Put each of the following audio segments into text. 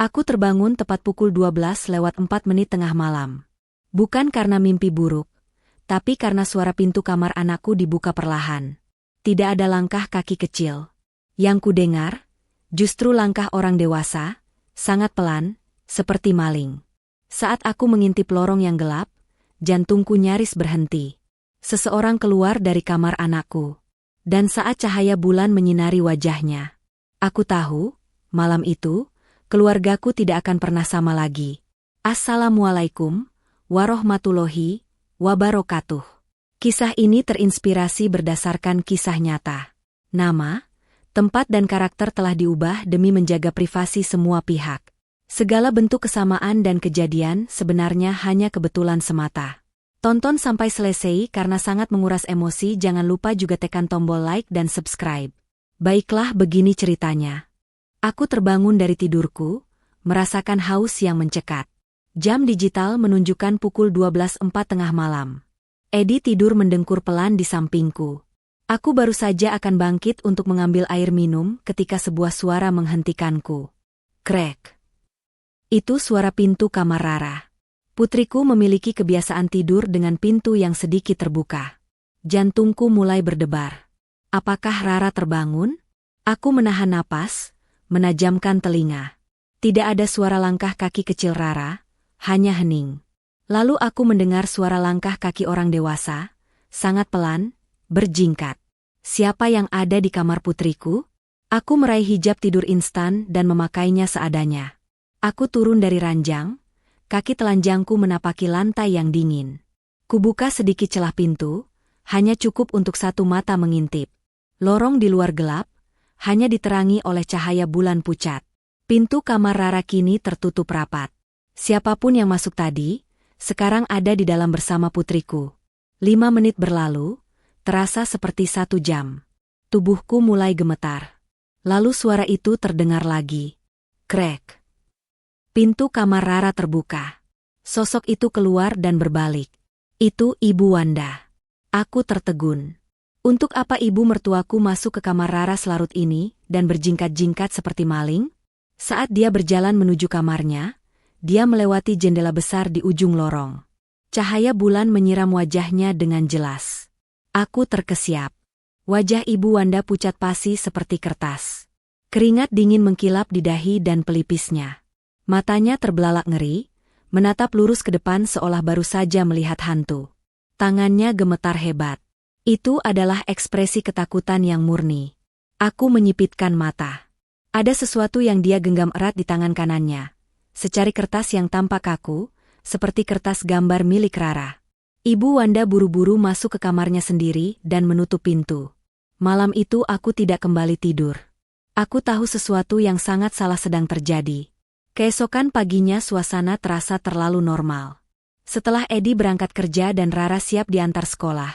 Aku terbangun tepat pukul 12:04 tengah malam. Bukan karena mimpi buruk, tapi karena suara pintu kamar anakku dibuka perlahan. Tidak ada langkah kaki kecil. Yang kudengar, justru langkah orang dewasa, sangat pelan, seperti maling. Saat aku mengintip lorong yang gelap, jantungku nyaris berhenti. Seseorang keluar dari kamar anakku. Dan saat cahaya bulan menyinari wajahnya, aku tahu, malam itu, keluargaku tidak akan pernah sama lagi. Assalamualaikum warahmatullahi wabarakatuh. Kisah ini terinspirasi berdasarkan kisah nyata. Nama, tempat dan karakter telah diubah demi menjaga privasi semua pihak. Segala bentuk kesamaan dan kejadian sebenarnya hanya kebetulan semata. Tonton sampai selesai karena sangat menguras emosi. Jangan lupa juga tekan tombol like dan subscribe. Baiklah, begini ceritanya. Aku terbangun dari tidurku, merasakan haus yang mencekat. Jam digital menunjukkan pukul 12:04 tengah malam. Edi tidur mendengkur pelan di sampingku. Aku baru saja akan bangkit untuk mengambil air minum ketika sebuah suara menghentikanku. Krek. Itu suara pintu kamar Rara. Putriku memiliki kebiasaan tidur dengan pintu yang sedikit terbuka. Jantungku mulai berdebar. Apakah Rara terbangun? Aku menahan napas, menajamkan telinga. Tidak ada suara langkah kaki kecil Rara, hanya hening. Lalu aku mendengar suara langkah kaki orang dewasa, sangat pelan, berjingkat. Siapa yang ada di kamar putriku? Aku meraih hijab tidur instan dan memakainya seadanya. Aku turun dari ranjang, kaki telanjangku menapaki lantai yang dingin. Kubuka sedikit celah pintu, hanya cukup untuk satu mata mengintip. Lorong di luar gelap, hanya diterangi oleh cahaya bulan pucat. Pintu kamar Rara kini tertutup rapat. Siapapun yang masuk tadi, sekarang ada di dalam bersama putriku. 5 menit berlalu, terasa seperti 1 jam. Tubuhku mulai gemetar. Lalu suara itu terdengar lagi. Krek. Pintu kamar Rara terbuka. Sosok itu keluar dan berbalik. Itu Ibu Wanda. Aku tertegun. Untuk apa ibu mertuaku masuk ke kamar Rara selarut ini dan berjingkat-jingkat seperti maling? Saat dia berjalan menuju kamarnya, dia melewati jendela besar di ujung lorong. Cahaya bulan menyiram wajahnya dengan jelas. Aku terkesiap. Wajah Ibu Wanda pucat pasi seperti kertas. Keringat dingin mengkilap di dahi dan pelipisnya. Matanya terbelalak ngeri, menatap lurus ke depan seolah baru saja melihat hantu. Tangannya gemetar hebat. Itu adalah ekspresi ketakutan yang murni. Aku menyipitkan mata. Ada sesuatu yang dia genggam erat di tangan kanannya. Secari kertas yang tampak kaku, seperti kertas gambar milik Rara. Ibu Wanda buru-buru masuk ke kamarnya sendiri dan menutup pintu. Malam itu aku tidak kembali tidur. Aku tahu sesuatu yang sangat salah sedang terjadi. Keesokan paginya suasana terasa terlalu normal. Setelah Edi berangkat kerja dan Rara siap diantar sekolah,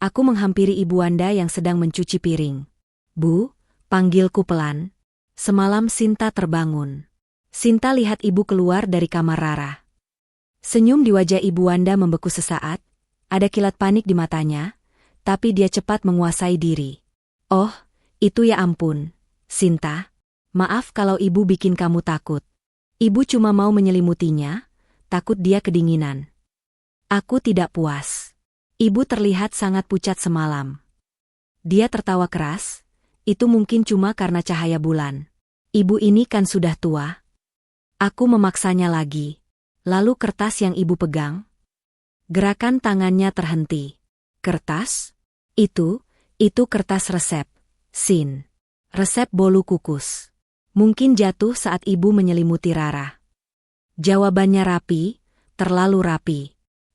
aku menghampiri Ibu Wanda yang sedang mencuci piring. Bu, panggilku pelan. Semalam Sinta terbangun. Sinta lihat ibu keluar dari kamar Rara. Senyum di wajah Ibu Wanda membeku sesaat, ada kilat panik di matanya, tapi dia cepat menguasai diri. Oh, itu ya ampun, Sinta. Maaf kalau ibu bikin kamu takut. Ibu cuma mau menyelimutinya, takut dia kedinginan. Aku tidak puas. Ibu terlihat sangat pucat semalam. Dia tertawa keras, itu mungkin cuma karena cahaya bulan. Ibu ini kan sudah tua. Aku memaksanya lagi. Lalu kertas yang ibu pegang. Gerakan tangannya terhenti. Kertas? Itu kertas resep. Sin. Resep bolu kukus. Mungkin jatuh saat ibu menyelimuti Rara. Jawabannya rapi, terlalu rapi.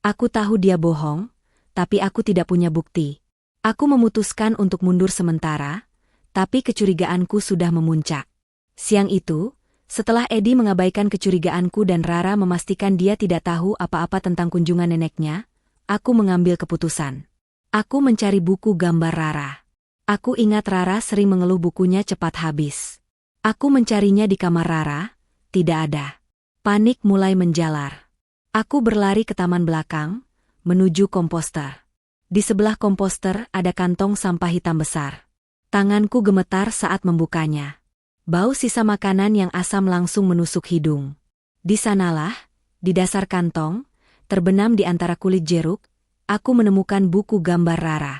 Aku tahu dia bohong, tapi aku tidak punya bukti. Aku memutuskan untuk mundur sementara, tapi kecurigaanku sudah memuncak. Siang itu, setelah Edi mengabaikan kecurigaanku dan Rara memastikan dia tidak tahu apa-apa tentang kunjungan neneknya, aku mengambil keputusan. Aku mencari buku gambar Rara. Aku ingat Rara sering mengeluh bukunya cepat habis. Aku mencarinya di kamar Rara, tidak ada. Panik mulai menjalar. Aku berlari ke taman belakang, menuju komposter. Di sebelah komposter ada kantong sampah hitam besar. Tanganku gemetar saat membukanya. Bau sisa makanan yang asam langsung menusuk hidung. Di sanalah, di dasar kantong, terbenam di antara kulit jeruk, aku menemukan buku gambar Rara.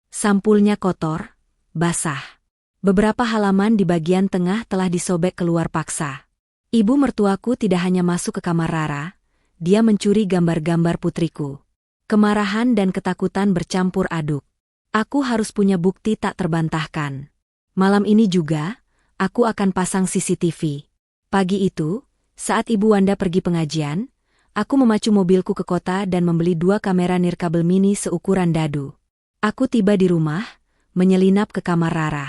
Sampulnya kotor, basah. Beberapa halaman di bagian tengah telah disobek keluar paksa. Ibu mertuaku tidak hanya masuk ke kamar Rara, dia mencuri gambar-gambar putriku. Kemarahan dan ketakutan bercampur aduk. Aku harus punya bukti tak terbantahkan. Malam ini juga, aku akan pasang CCTV. Pagi itu, saat Ibu Wanda pergi pengajian, aku memacu mobilku ke kota dan membeli 2 kamera nirkabel mini seukuran dadu. Aku tiba di rumah, menyelinap ke kamar Rara.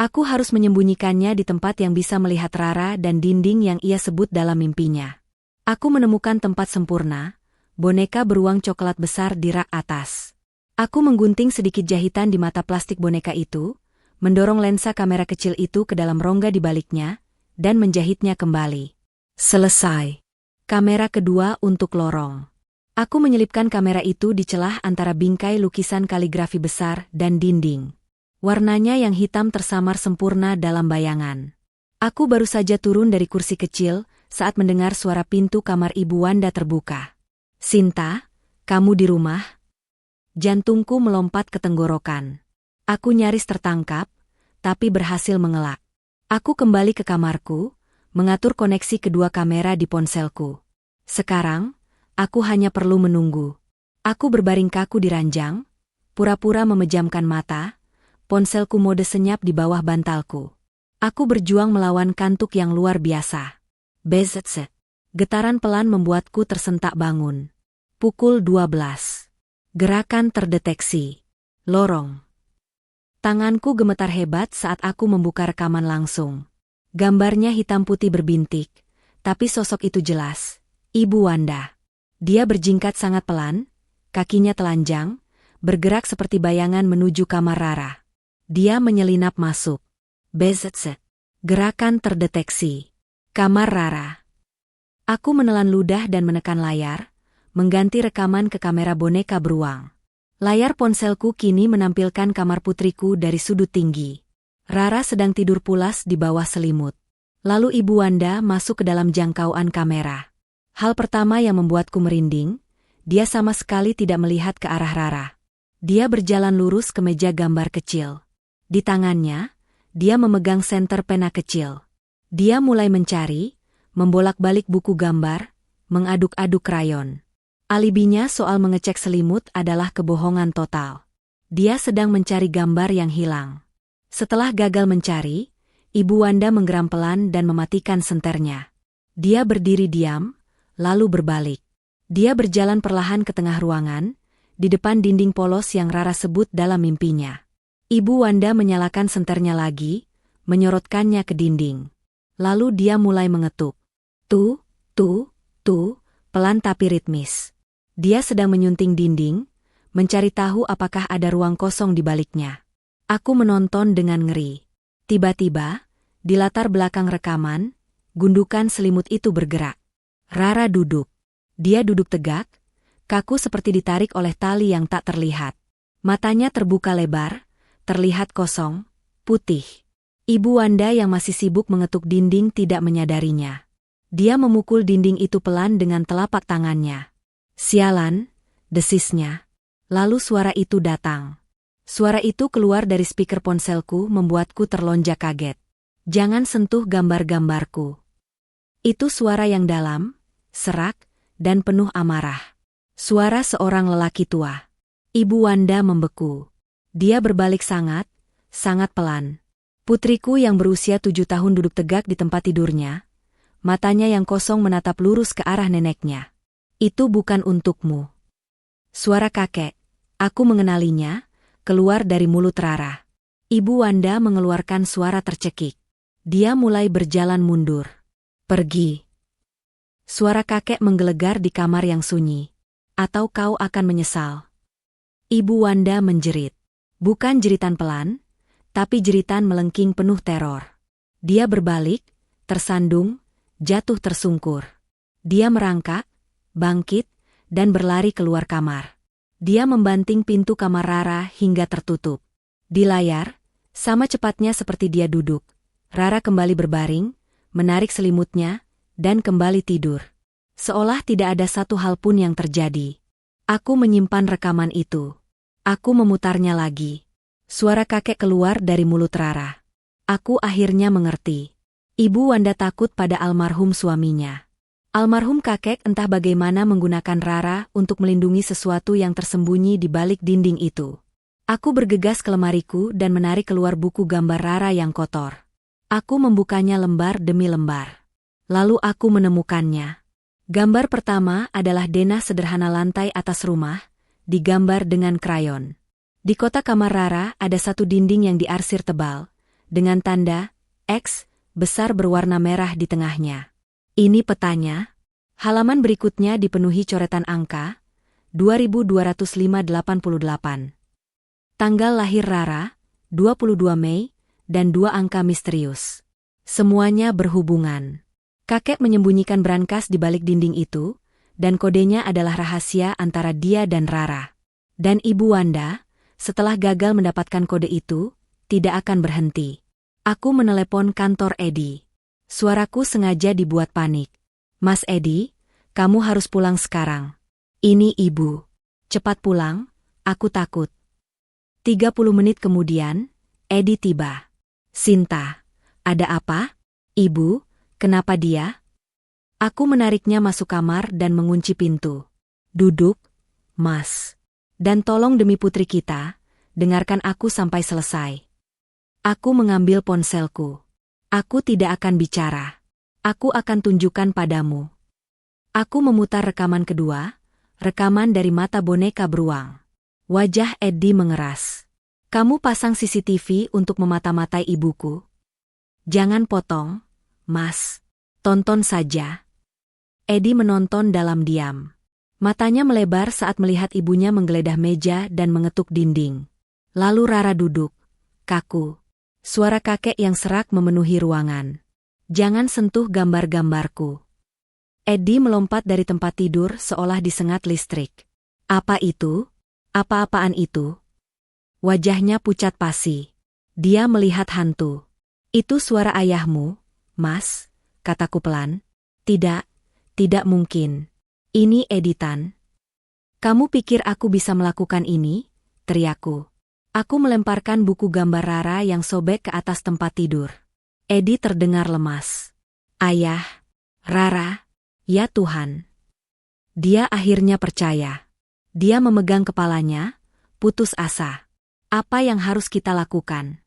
Aku harus menyembunyikannya di tempat yang bisa melihat Rara dan dinding yang ia sebut dalam mimpinya. Aku menemukan tempat sempurna, boneka beruang coklat besar di rak atas. Aku menggunting sedikit jahitan di mata plastik boneka itu, mendorong lensa kamera kecil itu ke dalam rongga di baliknya, dan menjahitnya kembali. Selesai. Kamera kedua untuk lorong. Aku menyelipkan kamera itu di celah antara bingkai lukisan kaligrafi besar dan dinding. Warnanya yang hitam tersamar sempurna dalam bayangan. Aku baru saja turun dari kursi kecil saat mendengar suara pintu kamar Ibu Wanda terbuka. "Sinta, kamu di rumah?" Jantungku melompat ke tenggorokan. Aku nyaris tertangkap, tapi berhasil mengelak. Aku kembali ke kamarku, mengatur koneksi kedua kamera di ponselku. Sekarang, aku hanya perlu menunggu. Aku berbaring kaku di ranjang, pura-pura memejamkan mata, ponselku mode senyap di bawah bantalku. Aku berjuang melawan kantuk yang luar biasa. Bezet. Getaran pelan membuatku tersentak bangun. Pukul 12. Gerakan terdeteksi. Lorong. Tanganku gemetar hebat saat aku membuka rekaman langsung. Gambarnya hitam putih berbintik, tapi sosok itu jelas. Ibu Wanda. Dia berjingkat sangat pelan, kakinya telanjang, bergerak seperti bayangan menuju kamar Rara. Dia menyelinap masuk. Bezet. Gerakan terdeteksi. Kamar Rara. Aku menelan ludah dan menekan layar, mengganti rekaman ke kamera boneka beruang. Layar ponselku kini menampilkan kamar putriku dari sudut tinggi. Rara sedang tidur pulas di bawah selimut. Lalu Ibu Wanda masuk ke dalam jangkauan kamera. Hal pertama yang membuatku merinding, dia sama sekali tidak melihat ke arah Rara. Dia berjalan lurus ke meja gambar kecil. Di tangannya, dia memegang senter pena kecil. Dia mulai mencari, membolak-balik buku gambar, mengaduk-aduk krayon. Alibinya soal mengecek selimut adalah kebohongan total. Dia sedang mencari gambar yang hilang. Setelah gagal mencari, Ibu Wanda menggeram pelan dan mematikan senternya. Dia berdiri diam, lalu berbalik. Dia berjalan perlahan ke tengah ruangan, di depan dinding polos yang Rara sebut dalam mimpinya. Ibu Wanda menyalakan senternya lagi, menyorotkannya ke dinding. Lalu dia mulai mengetuk. Tuh, pelan tapi ritmis. Dia sedang menyunting dinding, mencari tahu apakah ada ruang kosong di baliknya. Aku menonton dengan ngeri. Tiba-tiba, di latar belakang rekaman, gundukan selimut itu bergerak. Rara duduk. Dia duduk tegak, kaku seperti ditarik oleh tali yang tak terlihat. Matanya terbuka lebar, terlihat kosong, putih. Ibu Wanda yang masih sibuk mengetuk dinding tidak menyadarinya. Dia memukul dinding itu pelan dengan telapak tangannya. Sialan, desisnya. Lalu suara itu datang. Suara itu keluar dari speaker ponselku membuatku terlonjak kaget. Jangan sentuh gambar-gambarku. Itu suara yang dalam, serak, dan penuh amarah. Suara seorang lelaki tua. Ibu Wanda membeku. Dia berbalik sangat pelan. Putriku yang berusia 7 tahun duduk tegak di tempat tidurnya. Matanya yang kosong menatap lurus ke arah neneknya. Itu bukan untukmu. Suara kakek, aku mengenalinya, keluar dari mulut Rara. Ibu Wanda mengeluarkan suara tercekik. Dia mulai berjalan mundur. Pergi. Suara kakek menggelegar di kamar yang sunyi. Atau kau akan menyesal. Ibu Wanda menjerit. Bukan jeritan pelan, tapi jeritan melengking penuh teror. Dia berbalik, tersandung, jatuh tersungkur. Dia merangkak, bangkit, dan berlari keluar kamar. Dia membanting pintu kamar Rara hingga tertutup. Di layar, sama cepatnya seperti dia duduk, Rara kembali berbaring, menarik selimutnya, dan kembali tidur. Seolah tidak ada satu hal pun yang terjadi. Aku menyimpan rekaman itu. Aku memutarnya lagi. Suara kakek keluar dari mulut Rara. Aku akhirnya mengerti. Ibu Wanda takut pada almarhum suaminya. Almarhum kakek entah bagaimana menggunakan Rara untuk melindungi sesuatu yang tersembunyi di balik dinding itu. Aku bergegas ke lemariku dan menarik keluar buku gambar Rara yang kotor. Aku membukanya lembar demi lembar. Lalu aku menemukannya. Gambar pertama adalah denah sederhana lantai atas rumah, digambar dengan krayon. Di kotak kamar Rara ada satu dinding yang diarsir tebal, dengan tanda X besar berwarna merah di tengahnya. Ini petanya. Halaman berikutnya dipenuhi coretan angka, 2205-88. Tanggal lahir Rara, 22 Mei, dan 2 angka misterius. Semuanya berhubungan. Kakek menyembunyikan brankas di balik dinding itu, dan kodenya adalah rahasia antara dia dan Rara. Dan Ibu Wanda, setelah gagal mendapatkan kode itu, tidak akan berhenti. Aku menelepon kantor Edi. Suaraku sengaja dibuat panik. Mas Edi, kamu harus pulang sekarang. Ini ibu. Cepat pulang, aku takut. 30 menit kemudian, Edi tiba. Sinta, ada apa? Ibu, kenapa dia? Aku menariknya masuk kamar dan mengunci pintu. Duduk, Mas. Dan tolong demi putri kita, dengarkan aku sampai selesai. Aku mengambil ponselku. Aku tidak akan bicara. Aku akan tunjukkan padamu. Aku memutar rekaman kedua, rekaman dari mata boneka beruang. Wajah Edi mengeras. Kamu pasang CCTV untuk memata-matai ibuku? Jangan potong, Mas. Tonton saja. Edi menonton dalam diam. Matanya melebar saat melihat ibunya menggeledah meja dan mengetuk dinding. Lalu Rara duduk, kaku. Suara kakek yang serak memenuhi ruangan. Jangan sentuh gambar-gambarku. Edi melompat dari tempat tidur seolah disengat listrik. Apa itu? Apa-apaan itu? Wajahnya pucat pasi. Dia melihat hantu. Itu suara ayahmu, Mas, kataku pelan. Tidak, tidak mungkin. Ini editan. Kamu pikir aku bisa melakukan ini? Teriakku. Aku melemparkan buku gambar Rara yang sobek ke atas tempat tidur. Edi terdengar lemas. Ayah, Rara, ya Tuhan. Dia akhirnya percaya. Dia memegang kepalanya, putus asa. Apa yang harus kita lakukan?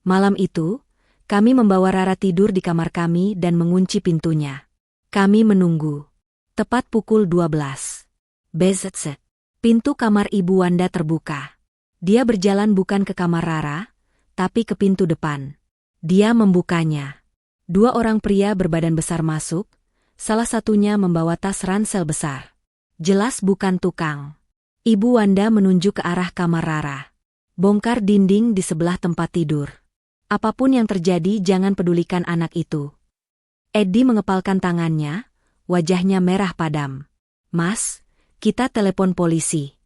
Malam itu, kami membawa Rara tidur di kamar kami dan mengunci pintunya. Kami menunggu. Tepat pukul 12. Bezet. Pintu kamar Ibu Wanda terbuka. Dia berjalan bukan ke kamar Rara, tapi ke pintu depan. Dia membukanya. 2 orang pria berbadan besar masuk, salah satunya membawa tas ransel besar. Jelas bukan tukang. Ibu Wanda menunjuk ke arah kamar Rara. Bongkar dinding di sebelah tempat tidur. Apapun yang terjadi jangan pedulikan anak itu. Edi mengepalkan tangannya, wajahnya merah padam. Mas, kita telepon polisi.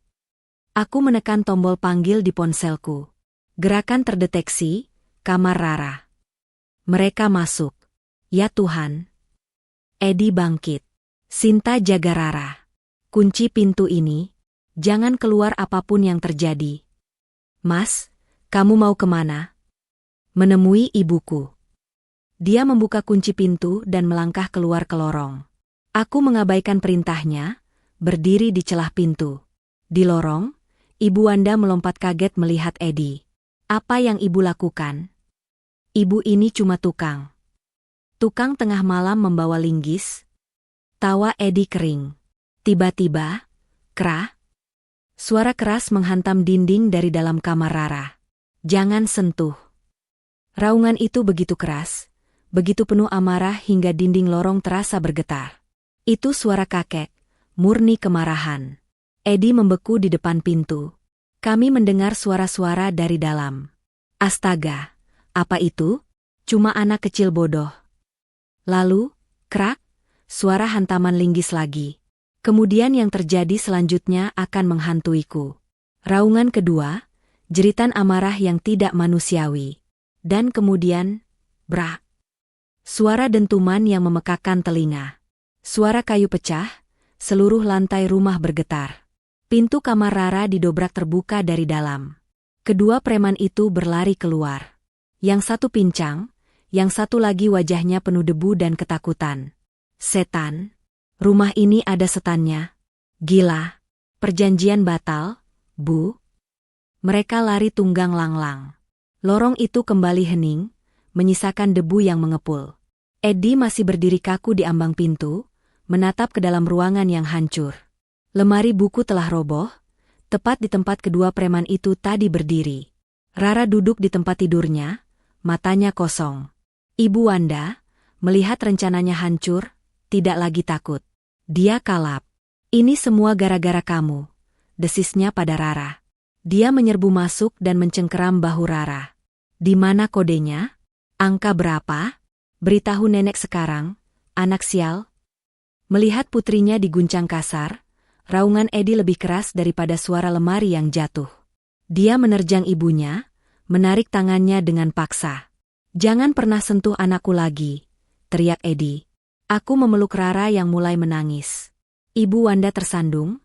Aku menekan tombol panggil di ponselku. Gerakan terdeteksi, kamar Rara. Mereka masuk. Ya Tuhan. Edi bangkit. Sinta jaga Rara. Kunci pintu ini. Jangan keluar apapun yang terjadi. Mas, kamu mau kemana? Menemui ibuku. Dia membuka kunci pintu dan melangkah keluar ke lorong. Aku mengabaikan perintahnya, berdiri di celah pintu. Di lorong, Ibu Wanda melompat kaget melihat Edi. Apa yang ibu lakukan? Ibu ini cuma tukang. Tukang tengah malam membawa linggis. Tawa Edi kering. Tiba-tiba, krah. Suara keras menghantam dinding dari dalam kamar Rara. Jangan sentuh. Raungan itu begitu keras, begitu penuh amarah hingga dinding lorong terasa bergetar. Itu suara kakek, murni kemarahan. Edi membeku di depan pintu. Kami mendengar suara-suara dari dalam. Astaga, apa itu? Cuma anak kecil bodoh. Lalu, krak, suara hantaman linggis lagi. Kemudian yang terjadi selanjutnya akan menghantuiku. Raungan kedua, jeritan amarah yang tidak manusiawi. Dan kemudian, Brak. Suara dentuman yang memekakkan telinga. Suara kayu pecah, seluruh lantai rumah bergetar. Pintu kamar Rara didobrak terbuka dari dalam. Kedua preman itu berlari keluar. Yang satu pincang, yang satu lagi wajahnya penuh debu dan ketakutan. Setan. Rumah ini ada setannya. Gila. Perjanjian batal, Bu. Mereka lari tunggang langlang. Lorong itu kembali hening, menyisakan debu yang mengepul. Eddie masih berdiri kaku di ambang pintu, menatap ke dalam ruangan yang hancur. Lemari buku telah roboh, tepat di tempat kedua preman itu tadi berdiri. Rara duduk di tempat tidurnya, matanya kosong. Ibu Wanda, melihat rencananya hancur, tidak lagi takut. Dia kalap. Ini semua gara-gara kamu, desisnya pada Rara. Dia menyerbu masuk dan mencengkeram bahu Rara. Di mana kodenya? Angka berapa? Beritahu nenek sekarang, anak sial. Melihat putrinya diguncang kasar, raungan Eddie lebih keras daripada suara lemari yang jatuh. Dia menerjang ibunya, menarik tangannya dengan paksa. Jangan pernah sentuh anakku lagi, teriak Eddie. Aku memeluk Rara yang mulai menangis. Ibu Wanda tersandung,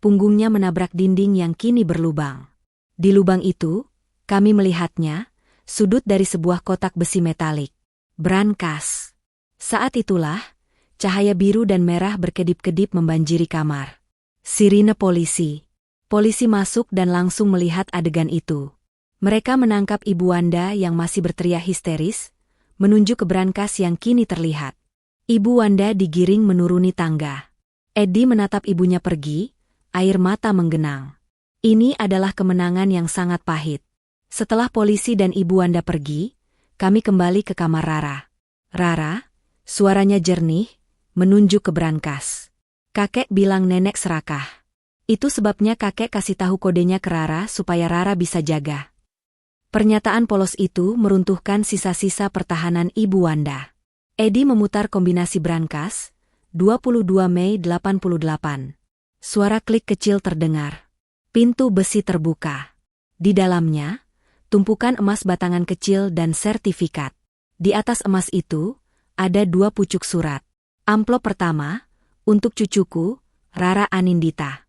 punggungnya menabrak dinding yang kini berlubang. Di lubang itu, kami melihatnya, sudut dari sebuah kotak besi metalik. Brankas. Saat itulah, cahaya biru dan merah berkedip-kedip membanjiri kamar. Sirine polisi. Polisi masuk dan langsung melihat adegan itu. Mereka menangkap Ibu Wanda yang masih berteriak histeris, menunjuk ke brankas yang kini terlihat. Ibu Wanda digiring menuruni tangga. Eddie menatap ibunya pergi, air mata menggenang. Ini adalah kemenangan yang sangat pahit. Setelah polisi dan Ibu Wanda pergi, kami kembali ke kamar Rara. Rara, suaranya jernih, menunjuk ke brankas. Kakek bilang nenek serakah. Itu sebabnya kakek kasih tahu kodenya ke Rara supaya Rara bisa jaga. Pernyataan polos itu meruntuhkan sisa-sisa pertahanan Ibu Wanda. Eddie memutar kombinasi brankas, 22 Mei 88. Suara klik kecil terdengar. Pintu besi terbuka. Di dalamnya, tumpukan emas batangan kecil dan sertifikat. Di atas emas itu, ada 2 pucuk surat. Amplop pertama, untuk cucuku, Rara Anindita.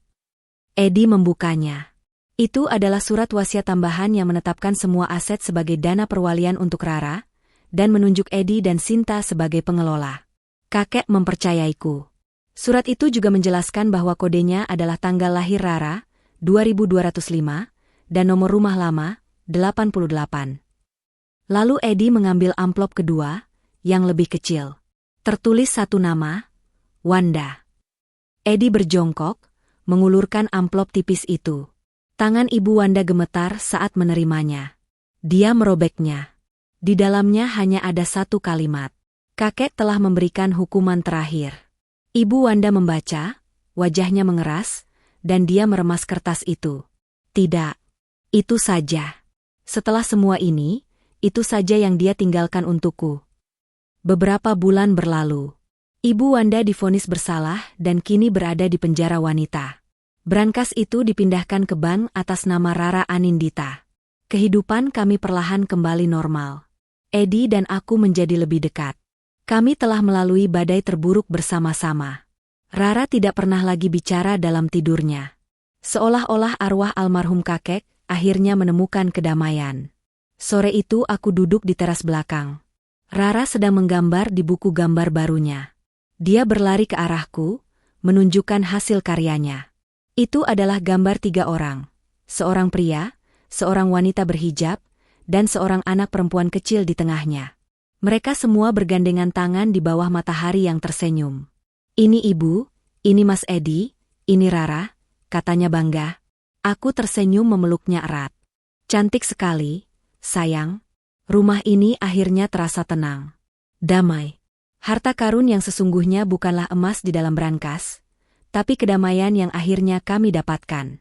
Eddie membukanya. Itu adalah surat wasiat tambahan yang menetapkan semua aset sebagai dana perwalian untuk Rara, dan menunjuk Eddie dan Sinta sebagai pengelola. Kakek mempercayaiku. Surat itu juga menjelaskan bahwa kodenya adalah tanggal lahir Rara, 2205, dan nomor rumah lama, 88. Lalu Eddie mengambil amplop kedua, yang lebih kecil. Tertulis satu nama, Wanda. Eddie berjongkok, mengulurkan amplop tipis itu. Tangan Ibu Wanda gemetar saat menerimanya. Dia merobeknya. Di dalamnya hanya ada satu kalimat. Kakek telah memberikan hukuman terakhir. Ibu Wanda membaca, wajahnya mengeras, dan dia meremas kertas itu. Tidak. Itu saja. Setelah semua ini, itu saja yang dia tinggalkan untukku. Beberapa bulan berlalu. Ibu Wanda divonis bersalah dan kini berada di penjara wanita. Brankas itu dipindahkan ke bank atas nama Rara Anindita. Kehidupan kami perlahan kembali normal. Eddie dan aku menjadi lebih dekat. Kami telah melalui badai terburuk bersama-sama. Rara tidak pernah lagi bicara dalam tidurnya. Seolah-olah arwah almarhum kakek akhirnya menemukan kedamaian. Sore itu aku duduk di teras belakang. Rara sedang menggambar di buku gambar barunya. Dia berlari ke arahku, menunjukkan hasil karyanya. Itu adalah gambar 3 orang. Seorang pria, seorang wanita berhijab, dan seorang anak perempuan kecil di tengahnya. Mereka semua bergandengan tangan di bawah matahari yang tersenyum. Ini ibu, ini Mas Eddie, ini Rara, katanya bangga. Aku tersenyum memeluknya erat. Cantik sekali, sayang. Rumah ini akhirnya terasa tenang. Damai. Harta karun yang sesungguhnya bukanlah emas di dalam brankas, tapi kedamaian yang akhirnya kami dapatkan.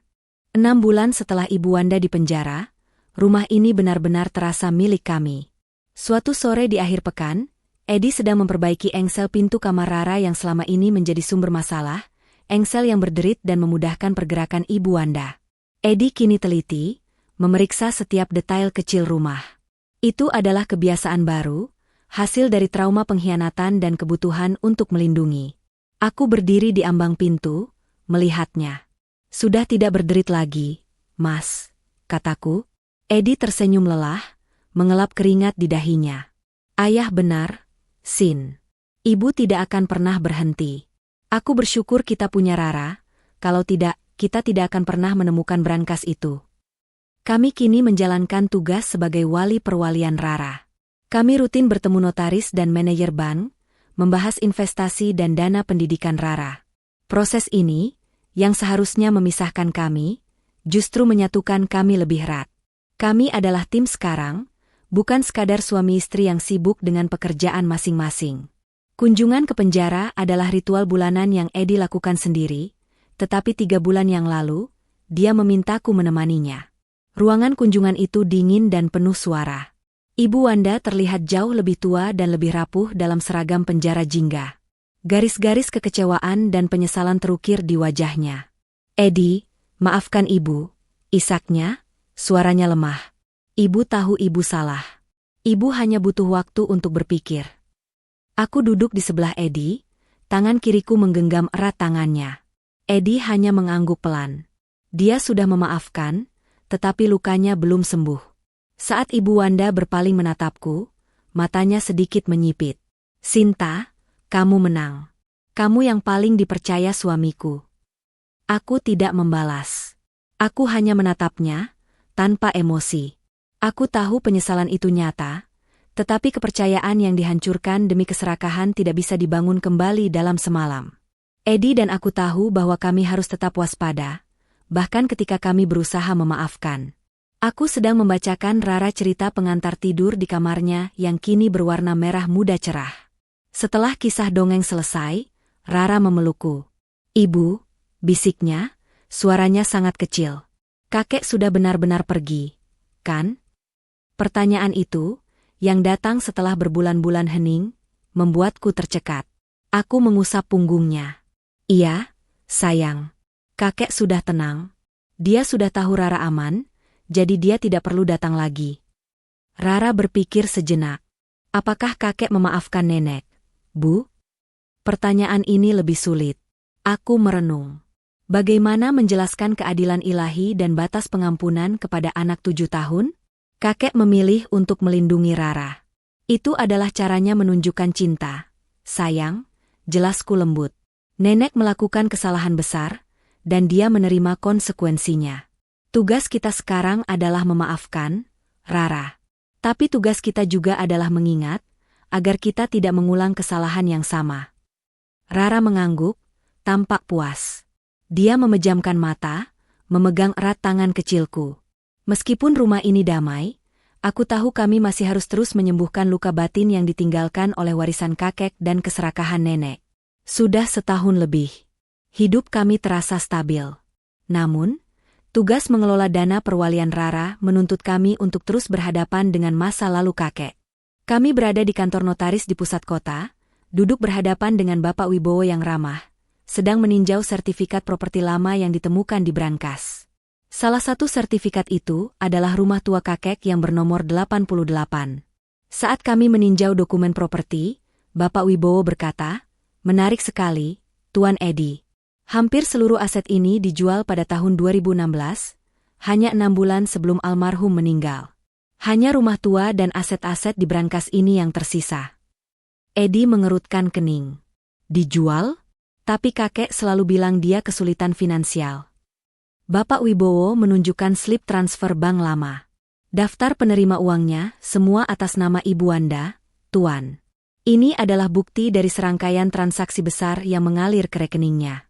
6 bulan setelah Ibu Wanda dipenjara, rumah ini benar-benar terasa milik kami. Suatu sore di akhir pekan, Eddie sedang memperbaiki engsel pintu kamar Rara yang selama ini menjadi sumber masalah, engsel yang berderit dan memudahkan pergerakan Ibu Wanda. Eddie kini teliti, memeriksa setiap detail kecil rumah. Itu adalah kebiasaan baru, hasil dari trauma pengkhianatan dan kebutuhan untuk melindungi. Aku berdiri di ambang pintu, melihatnya. Sudah tidak berderit lagi, Mas, kataku. Eddie tersenyum lelah, mengelap keringat di dahinya. Ayah benar, Sin. Ibu tidak akan pernah berhenti. Aku bersyukur kita punya Rara, kalau tidak, kita tidak akan pernah menemukan brankas itu. Kami kini menjalankan tugas sebagai wali perwalian Rara. Kami rutin bertemu notaris dan manajer bank, membahas investasi dan dana pendidikan Rara. Proses ini, yang seharusnya memisahkan kami, justru menyatukan kami lebih erat. Kami adalah tim sekarang, bukan sekadar suami istri yang sibuk dengan pekerjaan masing-masing. Kunjungan ke penjara adalah ritual bulanan yang Eddie lakukan sendiri, tetapi 3 bulan yang lalu, dia memintaku menemaninya. Ruangan kunjungan itu dingin dan penuh suara. Ibu Wanda terlihat jauh lebih tua dan lebih rapuh dalam seragam penjara jingga. Garis-garis kekecewaan dan penyesalan terukir di wajahnya. Eddie, maafkan ibu, isaknya, suaranya lemah. Ibu tahu ibu salah. Ibu hanya butuh waktu untuk berpikir. Aku duduk di sebelah Eddie, tangan kiriku menggenggam erat tangannya. Eddie hanya mengangguk pelan. Dia sudah memaafkan, tetapi lukanya belum sembuh. Saat Ibu Wanda berpaling menatapku, matanya sedikit menyipit. Sinta, kamu menang. Kamu yang paling dipercaya suamiku. Aku tidak membalas. Aku hanya menatapnya, tanpa emosi. Aku tahu penyesalan itu nyata, tetapi kepercayaan yang dihancurkan demi keserakahan tidak bisa dibangun kembali dalam semalam. Eddie dan aku tahu bahwa kami harus tetap waspada, bahkan ketika kami berusaha memaafkan. Aku sedang membacakan Rara cerita pengantar tidur di kamarnya yang kini berwarna merah muda cerah. Setelah kisah dongeng selesai, Rara memelukku. Ibu, bisiknya, suaranya sangat kecil. Kakek sudah benar-benar pergi, kan? Pertanyaan itu, yang datang setelah berbulan-bulan hening, membuatku tercekat. Aku mengusap punggungnya. Iya, sayang. Kakek sudah tenang. Dia sudah tahu Rara aman, jadi dia tidak perlu datang lagi. Rara berpikir sejenak. Apakah kakek memaafkan nenek, Bu? Pertanyaan ini lebih sulit. Aku merenung. Bagaimana menjelaskan keadilan ilahi dan batas pengampunan kepada anak 7 tahun? Kakek memilih untuk melindungi Rara. Itu adalah caranya menunjukkan cinta. Sayang, jelasku lembut. Nenek melakukan kesalahan besar, dan dia menerima konsekuensinya. Tugas kita sekarang adalah memaafkan, Rara. Tapi tugas kita juga adalah mengingat, agar kita tidak mengulang kesalahan yang sama. Rara mengangguk, tampak puas. Dia memejamkan mata, memegang erat tangan kecilku. Meskipun rumah ini damai, aku tahu kami masih harus terus menyembuhkan luka batin yang ditinggalkan oleh warisan kakek dan keserakahan nenek. Sudah setahun lebih. Hidup kami terasa stabil. Namun, tugas mengelola dana perwalian Rara menuntut kami untuk terus berhadapan dengan masa lalu kakek. Kami berada di kantor notaris di pusat kota, duduk berhadapan dengan Bapak Wibowo yang ramah, sedang meninjau sertifikat properti lama yang ditemukan di brankas. Salah satu sertifikat itu adalah rumah tua kakek yang bernomor 88. Saat kami meninjau dokumen properti, Bapak Wibowo berkata, "Menarik sekali, Tuan Eddie. Hampir seluruh aset ini dijual pada tahun 2016, hanya 6 bulan sebelum almarhum meninggal. Hanya rumah tua dan aset-aset di brankas ini yang tersisa." Eddie mengerutkan kening. Dijual? Tapi kakek selalu bilang dia kesulitan finansial. Bapak Wibowo menunjukkan slip transfer bank lama. Daftar penerima uangnya, semua atas nama Ibu Wanda, Tuan. Ini adalah bukti dari serangkaian transaksi besar yang mengalir ke rekeningnya.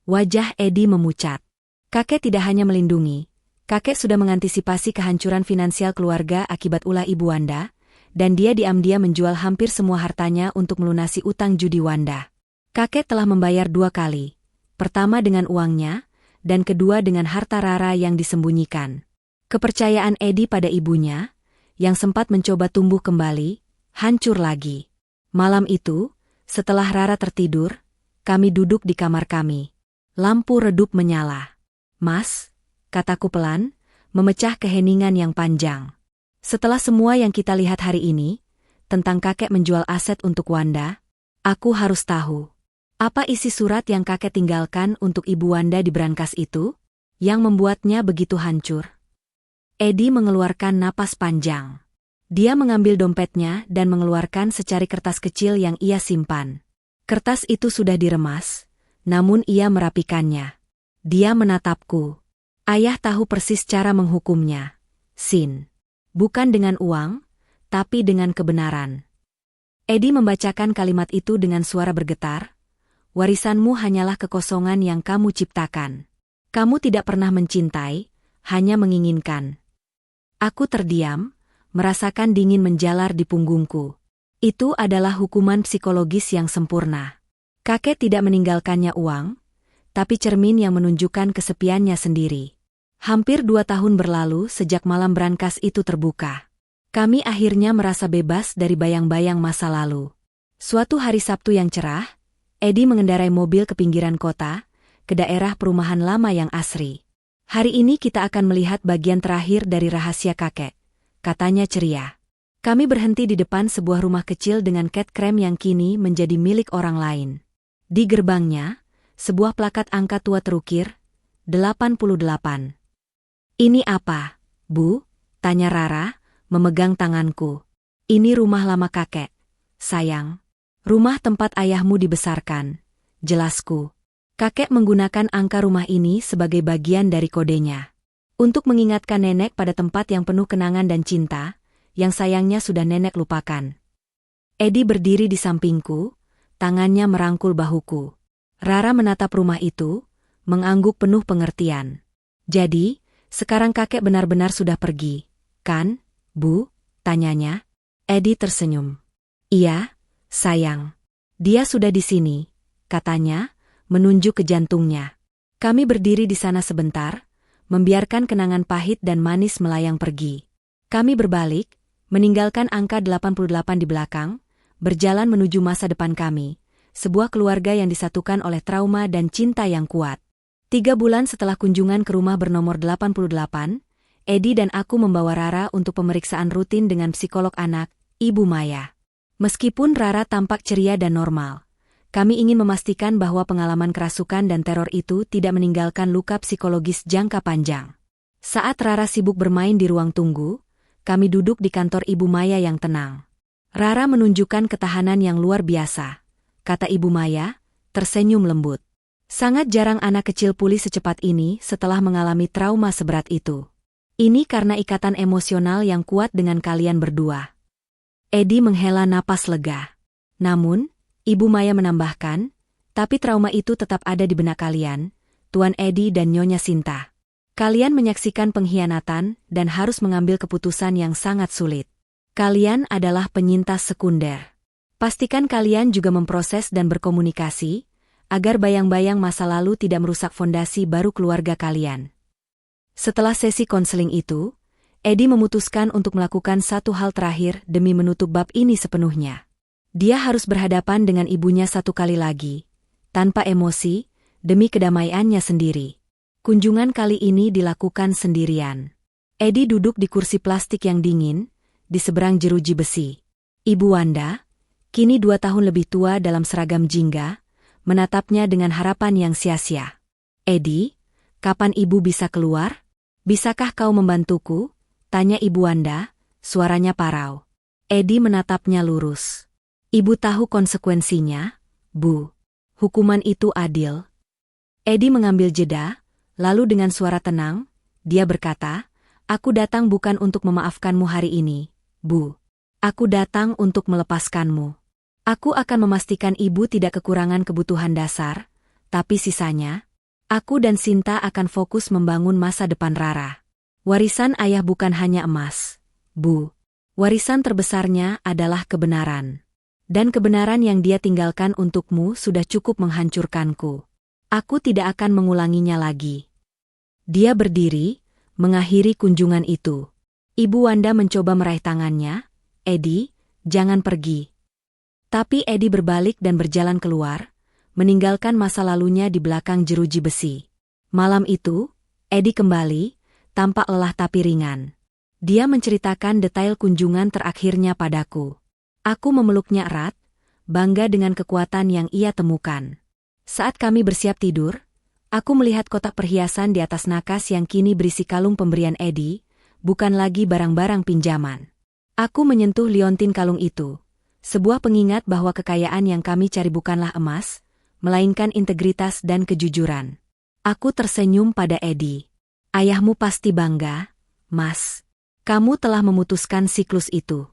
Wajah Eddie memucat. Kakek tidak hanya melindungi, kakek sudah mengantisipasi kehancuran finansial keluarga akibat ulah Ibu Wanda, dan dia diam-diam menjual hampir semua hartanya untuk melunasi utang judi Wanda. Kakek telah membayar 2 kali, pertama dengan uangnya, dan kedua dengan harta Rara yang disembunyikan. Kepercayaan Eddie pada ibunya, yang sempat mencoba tumbuh kembali, hancur lagi. Malam itu, setelah Rara tertidur, kami duduk di kamar kami. Lampu redup menyala. "Mas," kataku pelan, memecah keheningan yang panjang. "Setelah semua yang kita lihat hari ini, tentang kakek menjual aset untuk Wanda? Aku harus tahu. Apa isi surat yang kakek tinggalkan untuk Ibu Wanda di brankas itu? Yang membuatnya begitu hancur. Eddie mengeluarkan napas panjang. Dia mengambil dompetnya dan mengeluarkan secari kertas kecil yang ia simpan. Kertas itu sudah diremas, namun ia merapikannya. Dia menatapku. Ayah tahu persis cara menghukumnya. Sin. Bukan dengan uang, tapi dengan kebenaran. Eddie membacakan kalimat itu dengan suara bergetar. Warisanmu hanyalah kekosongan yang kamu ciptakan. Kamu tidak pernah mencintai, hanya menginginkan. Aku terdiam, merasakan dingin menjalar di punggungku. Itu adalah hukuman psikologis yang sempurna. Kakek tidak meninggalkannya uang, tapi cermin yang menunjukkan kesepiannya sendiri. Hampir 2 tahun berlalu sejak malam brankas itu terbuka. Kami akhirnya merasa bebas dari bayang-bayang masa lalu. Suatu hari Sabtu yang cerah, Eddie mengendarai mobil ke pinggiran kota, ke daerah perumahan lama yang asri. Hari ini kita akan melihat bagian terakhir dari rahasia kakek, katanya ceria. Kami berhenti di depan sebuah rumah kecil dengan cat krem yang kini menjadi milik orang lain. Di gerbangnya, sebuah plakat angka tua terukir, 88. Ini apa, Bu? Tanya Rara, memegang tanganku. Ini rumah lama kakek, sayang. Rumah tempat ayahmu dibesarkan, jelasku. Kakek menggunakan angka rumah ini sebagai bagian dari kodenya. Untuk mengingatkan nenek pada tempat yang penuh kenangan dan cinta, yang sayangnya sudah nenek lupakan. Eddie berdiri di sampingku, tangannya merangkul bahuku. Rara menatap rumah itu, mengangguk penuh pengertian. Jadi, sekarang kakek benar-benar sudah pergi, kan, Bu? Tanyanya. Eddie tersenyum. Iya, sayang. Dia sudah di sini, katanya, menunjuk ke jantungnya. Kami berdiri di sana sebentar, membiarkan kenangan pahit dan manis melayang pergi. Kami berbalik, meninggalkan angka 88 di belakang, berjalan menuju masa depan kami, sebuah keluarga yang disatukan oleh trauma dan cinta yang kuat. 3 bulan setelah kunjungan ke rumah bernomor 88, Eddie dan aku membawa Rara untuk pemeriksaan rutin dengan psikolog anak, Ibu Maya. Meskipun Rara tampak ceria dan normal, kami ingin memastikan bahwa pengalaman kerasukan dan teror itu tidak meninggalkan luka psikologis jangka panjang. Saat Rara sibuk bermain di ruang tunggu, kami duduk di kantor Ibu Maya yang tenang. Rara menunjukkan ketahanan yang luar biasa, kata Ibu Maya, tersenyum lembut. Sangat jarang anak kecil pulih secepat ini setelah mengalami trauma seberat itu. Ini karena ikatan emosional yang kuat dengan kalian berdua. Eddie menghela napas lega. Namun, Ibu Maya menambahkan, tapi trauma itu tetap ada di benak kalian, Tuan Eddie dan Nyonya Sinta. Kalian menyaksikan pengkhianatan dan harus mengambil keputusan yang sangat sulit. Kalian adalah penyintas sekunder. Pastikan kalian juga memproses dan berkomunikasi, agar bayang-bayang masa lalu tidak merusak fondasi baru keluarga kalian. Setelah sesi konseling itu, Eddie memutuskan untuk melakukan satu hal terakhir demi menutup bab ini sepenuhnya. Dia harus berhadapan dengan ibunya satu kali lagi, tanpa emosi, demi kedamaiannya sendiri. Kunjungan kali ini dilakukan sendirian. Eddie duduk di kursi plastik yang dingin, di seberang jeruji besi. Ibu Wanda, kini 2 tahun lebih tua dalam seragam jingga, menatapnya dengan harapan yang sia-sia. Eddie, kapan ibu bisa keluar? Bisakah kau membantuku? Tanya Ibu Wanda, suaranya parau. Eddie menatapnya lurus. Ibu tahu konsekuensinya, Bu. Hukuman itu adil. Eddie mengambil jeda, lalu dengan suara tenang, dia berkata, aku datang bukan untuk memaafkanmu hari ini, Bu. Aku datang untuk melepaskanmu. Aku akan memastikan ibu tidak kekurangan kebutuhan dasar, tapi sisanya, aku dan Sinta akan fokus membangun masa depan Rara. Warisan ayah bukan hanya emas, Bu. Warisan terbesarnya adalah kebenaran. Dan kebenaran yang dia tinggalkan untukmu sudah cukup menghancurkanku. Aku tidak akan mengulanginya lagi. Dia berdiri, mengakhiri kunjungan itu. Ibu Wanda mencoba meraih tangannya, Eddie, jangan pergi. Tapi Eddie berbalik dan berjalan keluar, meninggalkan masa lalunya di belakang jeruji besi. Malam itu, Eddie kembali, tampak lelah tapi ringan. Dia menceritakan detail kunjungan terakhirnya padaku. Aku memeluknya erat, bangga dengan kekuatan yang ia temukan. Saat kami bersiap tidur, aku melihat kotak perhiasan di atas nakas yang kini berisi kalung pemberian Eddie, bukan lagi barang-barang pinjaman. Aku menyentuh liontin kalung itu, sebuah pengingat bahwa kekayaan yang kami cari bukanlah emas, melainkan integritas dan kejujuran. Aku tersenyum pada Eddie. Ayahmu pasti bangga, Mas. Kamu telah memutuskan siklus itu.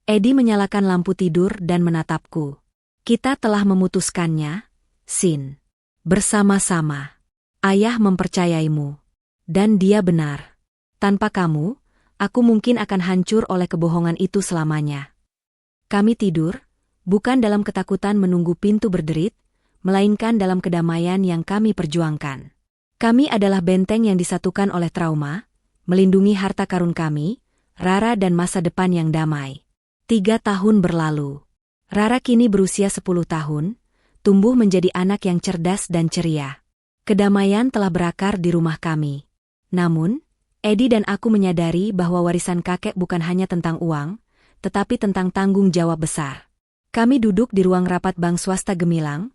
Eddie menyalakan lampu tidur dan menatapku. Kita telah memutuskannya, Sin. Bersama-sama. Ayah mempercayaimu. Dan dia benar. Tanpa kamu, aku mungkin akan hancur oleh kebohongan itu selamanya. Kami tidur, bukan dalam ketakutan menunggu pintu berderit, melainkan dalam kedamaian yang kami perjuangkan. Kami adalah benteng yang disatukan oleh trauma, melindungi harta karun kami, Rara dan masa depan yang damai. 3 tahun berlalu. Rara kini berusia 10 tahun, tumbuh menjadi anak yang cerdas dan ceria. Kedamaian telah berakar di rumah kami. Namun, Eddie dan aku menyadari bahwa warisan kakek bukan hanya tentang uang, tetapi tentang tanggung jawab besar. Kami duduk di ruang rapat bank swasta gemilang,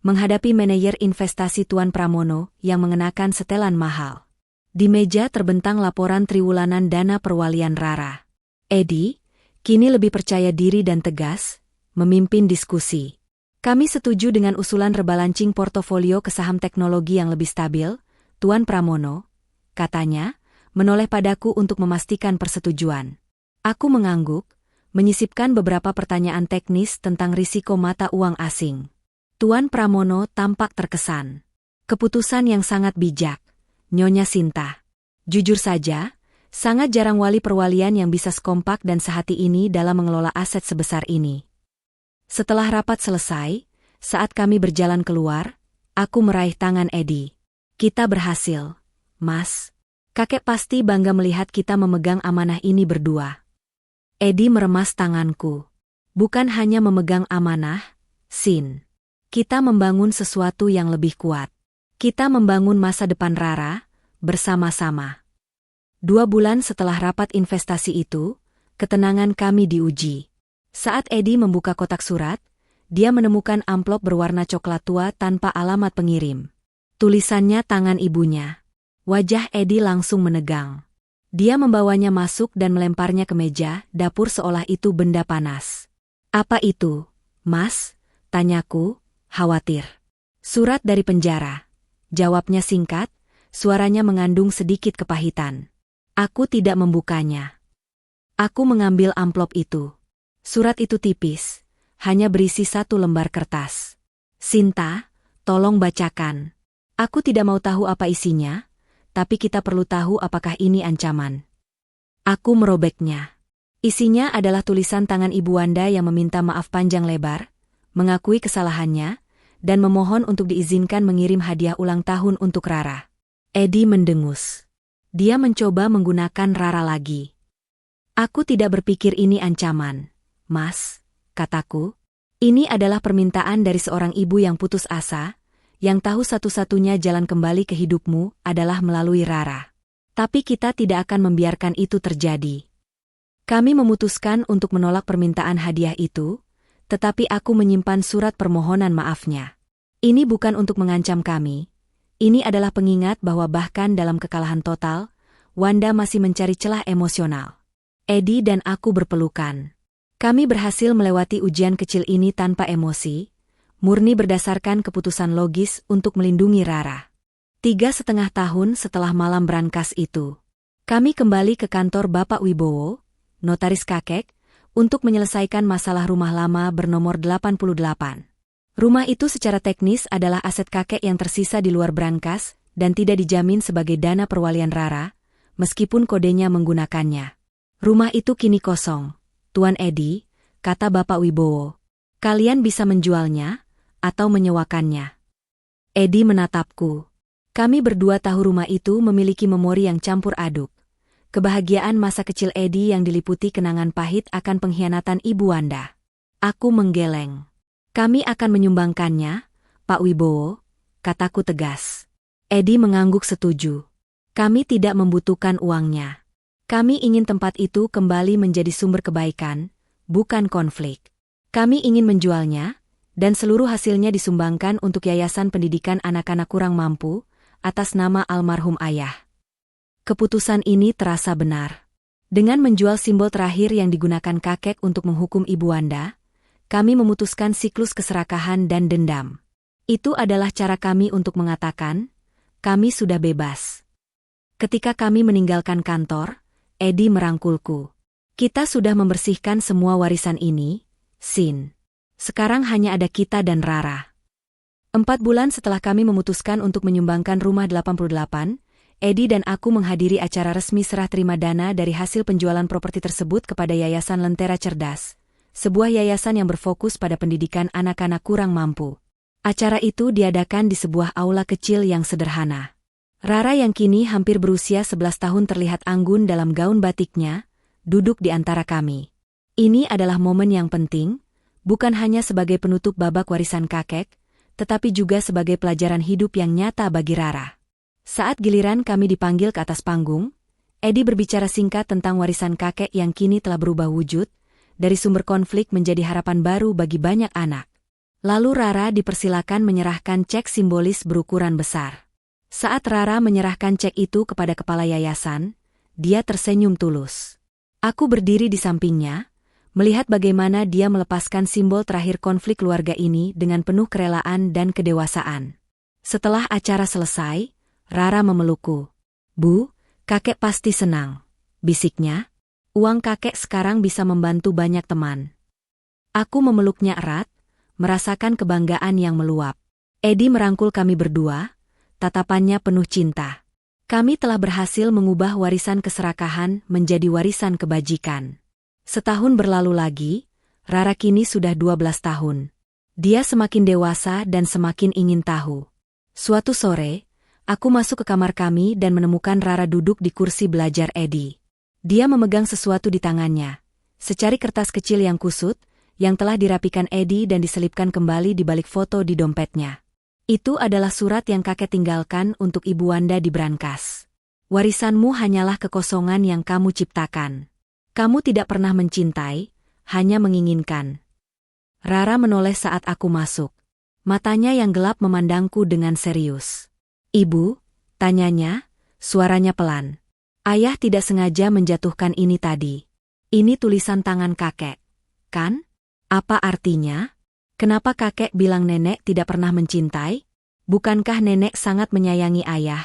menghadapi manajer investasi Tuan Pramono yang mengenakan setelan mahal. Di meja terbentang laporan triwulanan dana perwalian Rara. Eddie, kini lebih percaya diri dan tegas, memimpin diskusi. Kami setuju dengan usulan rebalancing portofolio ke saham teknologi yang lebih stabil, Tuan Pramono, katanya, menoleh padaku untuk memastikan persetujuan. Aku mengangguk, menyisipkan beberapa pertanyaan teknis tentang risiko mata uang asing. Tuan Pramono tampak terkesan. Keputusan yang sangat bijak, Nyonya Sinta. Jujur saja, sangat jarang wali perwalian yang bisa sekompak dan sehati ini dalam mengelola aset sebesar ini. Setelah rapat selesai, saat kami berjalan keluar, aku meraih tangan Eddie. Kita berhasil, Mas. Kakek pasti bangga melihat kita memegang amanah ini berdua. Eddie meremas tanganku. Bukan hanya memegang amanah, Sin. Kita membangun sesuatu yang lebih kuat. Kita membangun masa depan Rara, bersama-sama. 2 bulan setelah rapat investasi itu, ketenangan kami diuji. Saat Eddie membuka kotak surat, dia menemukan amplop berwarna coklat tua tanpa alamat pengirim. Tulisannya tangan ibunya. Wajah Eddie langsung menegang. Dia membawanya masuk dan melemparnya ke meja dapur seolah itu benda panas. Apa itu, Mas? Tanyaku, khawatir. Surat dari penjara. Jawabnya singkat, suaranya mengandung sedikit kepahitan. Aku tidak membukanya. Aku mengambil amplop itu. Surat itu tipis, hanya berisi 1 lembar kertas. Sinta, tolong bacakan. Aku tidak mau tahu apa isinya, tapi kita perlu tahu apakah ini ancaman. Aku merobeknya. Isinya adalah tulisan tangan Ibu Wanda yang meminta maaf panjang lebar, mengakui kesalahannya, dan memohon untuk diizinkan mengirim hadiah ulang tahun untuk Rara. Eddie mendengus. Dia mencoba menggunakan Rara lagi. Aku tidak berpikir ini ancaman, Mas, kataku. Ini adalah permintaan dari seorang ibu yang putus asa, yang tahu satu-satunya jalan kembali ke hidupmu adalah melalui Rara. Tapi kita tidak akan membiarkan itu terjadi. Kami memutuskan untuk menolak permintaan hadiah itu, tetapi aku menyimpan surat permohonan maafnya. Ini bukan untuk mengancam kami. Ini adalah pengingat bahwa bahkan dalam kekalahan total, Wanda masih mencari celah emosional. Eddie dan aku berpelukan. Kami berhasil melewati ujian kecil ini tanpa emosi, murni berdasarkan keputusan logis untuk melindungi Rara. 3,5 tahun setelah malam brankas itu, kami kembali ke kantor Bapak Wibowo, notaris kakek, untuk menyelesaikan masalah rumah lama bernomor 88. Rumah itu secara teknis adalah aset kakek yang tersisa di luar brankas dan tidak dijamin sebagai dana perwalian Rara, meskipun kodenya menggunakannya. Rumah itu kini kosong, Tuan Eddie, kata Bapak Wibowo. Kalian bisa menjualnya atau menyewakannya. Eddie menatapku. Kami berdua tahu rumah itu memiliki memori yang campur aduk. Kebahagiaan masa kecil Eddie yang diliputi kenangan pahit akan pengkhianatan Ibu Wanda. Aku menggeleng. Kami akan menyumbangkannya, Pak Wibowo, kataku tegas. Eddie mengangguk setuju. Kami tidak membutuhkan uangnya. Kami ingin tempat itu kembali menjadi sumber kebaikan, bukan konflik. Kami ingin menjualnya, dan seluruh hasilnya disumbangkan untuk Yayasan Pendidikan Anak-anak Kurang Mampu, atas nama almarhum ayah. Keputusan ini terasa benar. Dengan menjual simbol terakhir yang digunakan kakek untuk menghukum Ibu Wanda, kami memutuskan siklus keserakahan dan dendam. Itu adalah cara kami untuk mengatakan, kami sudah bebas. Ketika kami meninggalkan kantor, Eddie merangkulku. Kita sudah membersihkan semua warisan ini, Sin. Sekarang hanya ada kita dan Rara. 4 bulan setelah kami memutuskan untuk menyumbangkan rumah 88, Eddie dan aku menghadiri acara resmi serah terima dana dari hasil penjualan properti tersebut kepada Yayasan Lentera Cerdas, sebuah yayasan yang berfokus pada pendidikan anak-anak kurang mampu. Acara itu diadakan di sebuah aula kecil yang sederhana. Rara yang kini hampir berusia 11 tahun terlihat anggun dalam gaun batiknya, duduk di antara kami. Ini adalah momen yang penting, bukan hanya sebagai penutup babak warisan kakek, tetapi juga sebagai pelajaran hidup yang nyata bagi Rara. Saat giliran kami dipanggil ke atas panggung, Eddie berbicara singkat tentang warisan kakek yang kini telah berubah wujud, dari sumber konflik menjadi harapan baru bagi banyak anak. Lalu Rara dipersilakan menyerahkan cek simbolis berukuran besar. Saat Rara menyerahkan cek itu kepada kepala yayasan, dia tersenyum tulus. Aku berdiri di sampingnya, melihat bagaimana dia melepaskan simbol terakhir konflik keluarga ini dengan penuh kerelaan dan kedewasaan. Setelah acara selesai, Rara memelukku. "Bu, kakek pasti senang," bisiknya. "Uang kakek sekarang bisa membantu banyak teman." Aku memeluknya erat, merasakan kebanggaan yang meluap. Eddie merangkul kami berdua, tatapannya penuh cinta. Kami telah berhasil mengubah warisan keserakahan menjadi warisan kebajikan. Setahun berlalu lagi, Rara kini sudah 12 tahun. Dia semakin dewasa dan semakin ingin tahu. Suatu sore, aku masuk ke kamar kami dan menemukan Rara duduk di kursi belajar Eddie. Dia memegang sesuatu di tangannya, secari kertas kecil yang kusut, yang telah dirapikan Eddie dan diselipkan kembali di balik foto di dompetnya. Itu adalah surat yang kakek tinggalkan untuk Ibu Wanda di brankas. "Warisanmu hanyalah kekosongan yang kamu ciptakan. Kamu tidak pernah mencintai, hanya menginginkan." Rara menoleh saat aku masuk. Matanya yang gelap memandangku dengan serius. "Ibu?" tanyanya, suaranya pelan. "Ayah tidak sengaja menjatuhkan ini tadi. Ini tulisan tangan kakek, kan? Apa artinya? Kenapa kakek bilang nenek tidak pernah mencintai? Bukankah nenek sangat menyayangi ayah?"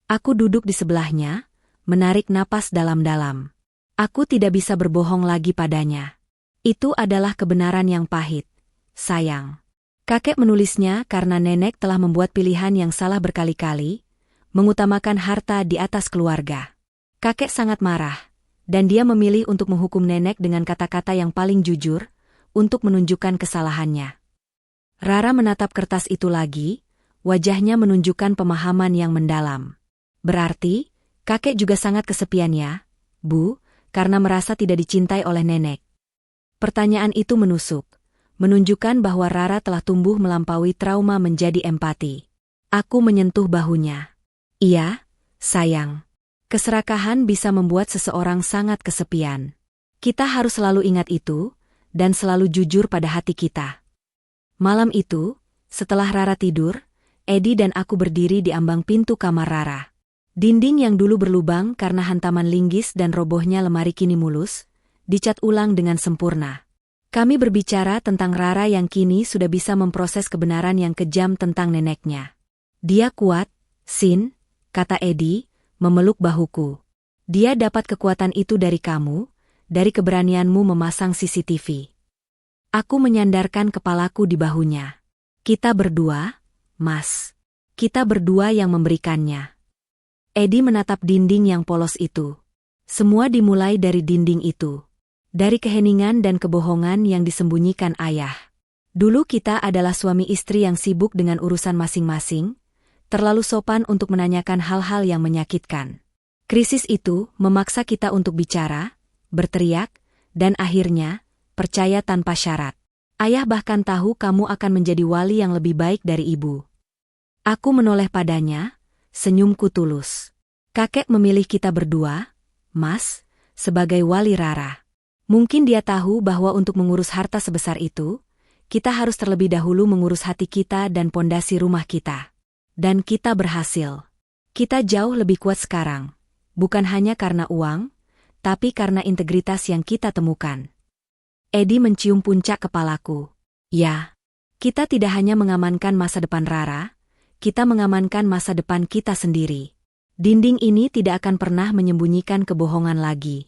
Aku duduk di sebelahnya, menarik napas dalam-dalam. Aku tidak bisa berbohong lagi padanya. Itu adalah kebenaran yang pahit, sayang. Kakek menulisnya karena nenek telah membuat pilihan yang salah berkali-kali, mengutamakan harta di atas keluarga. Kakek sangat marah, dan dia memilih untuk menghukum nenek dengan kata-kata yang paling jujur, untuk menunjukkan kesalahannya. Rara menatap kertas itu lagi, wajahnya menunjukkan pemahaman yang mendalam. "Berarti, kakek juga sangat kesepian ya, Bu, karena merasa tidak dicintai oleh nenek?" Pertanyaan itu menusuk, menunjukkan bahwa Rara telah tumbuh melampaui trauma menjadi empati. Aku menyentuh bahunya. "Iya, sayang. Keserakahan bisa membuat seseorang sangat kesepian. Kita harus selalu ingat itu, dan selalu jujur pada hati kita." Malam itu, setelah Rara tidur, Eddie dan aku berdiri di ambang pintu kamar Rara. Dinding yang dulu berlubang karena hantaman linggis dan robohnya lemari kini mulus, dicat ulang dengan sempurna. Kami berbicara tentang Rara yang kini sudah bisa memproses kebenaran yang kejam tentang neneknya. "Dia kuat, Sin," kata Eddie, memeluk bahuku. "Dia dapat kekuatan itu dari kamu, dari keberanianmu memasang CCTV." Aku menyandarkan kepalaku di bahunya. "Kita berdua, Mas. Kita berdua yang memberikannya." Eddie menatap dinding yang polos itu. Semua dimulai dari dinding itu. Dari keheningan dan kebohongan yang disembunyikan ayah. Dulu kita adalah suami istri yang sibuk dengan urusan masing-masing, terlalu sopan untuk menanyakan hal-hal yang menyakitkan. Krisis itu memaksa kita untuk bicara, berteriak, dan akhirnya, percaya tanpa syarat. Ayah bahkan tahu kamu akan menjadi wali yang lebih baik dari ibu. Aku menoleh padanya, senyumku tulus. "Kakek memilih kita berdua, Mas, sebagai wali Rara. Mungkin dia tahu bahwa untuk mengurus harta sebesar itu, kita harus terlebih dahulu mengurus hati kita dan pondasi rumah kita. Dan kita berhasil. Kita jauh lebih kuat sekarang. Bukan hanya karena uang, tapi karena integritas yang kita temukan. Edi mencium puncak kepalaku. Ya, kita tidak hanya mengamankan masa depan Rara, kita mengamankan masa depan kita sendiri. Dinding ini tidak akan pernah menyembunyikan kebohongan lagi.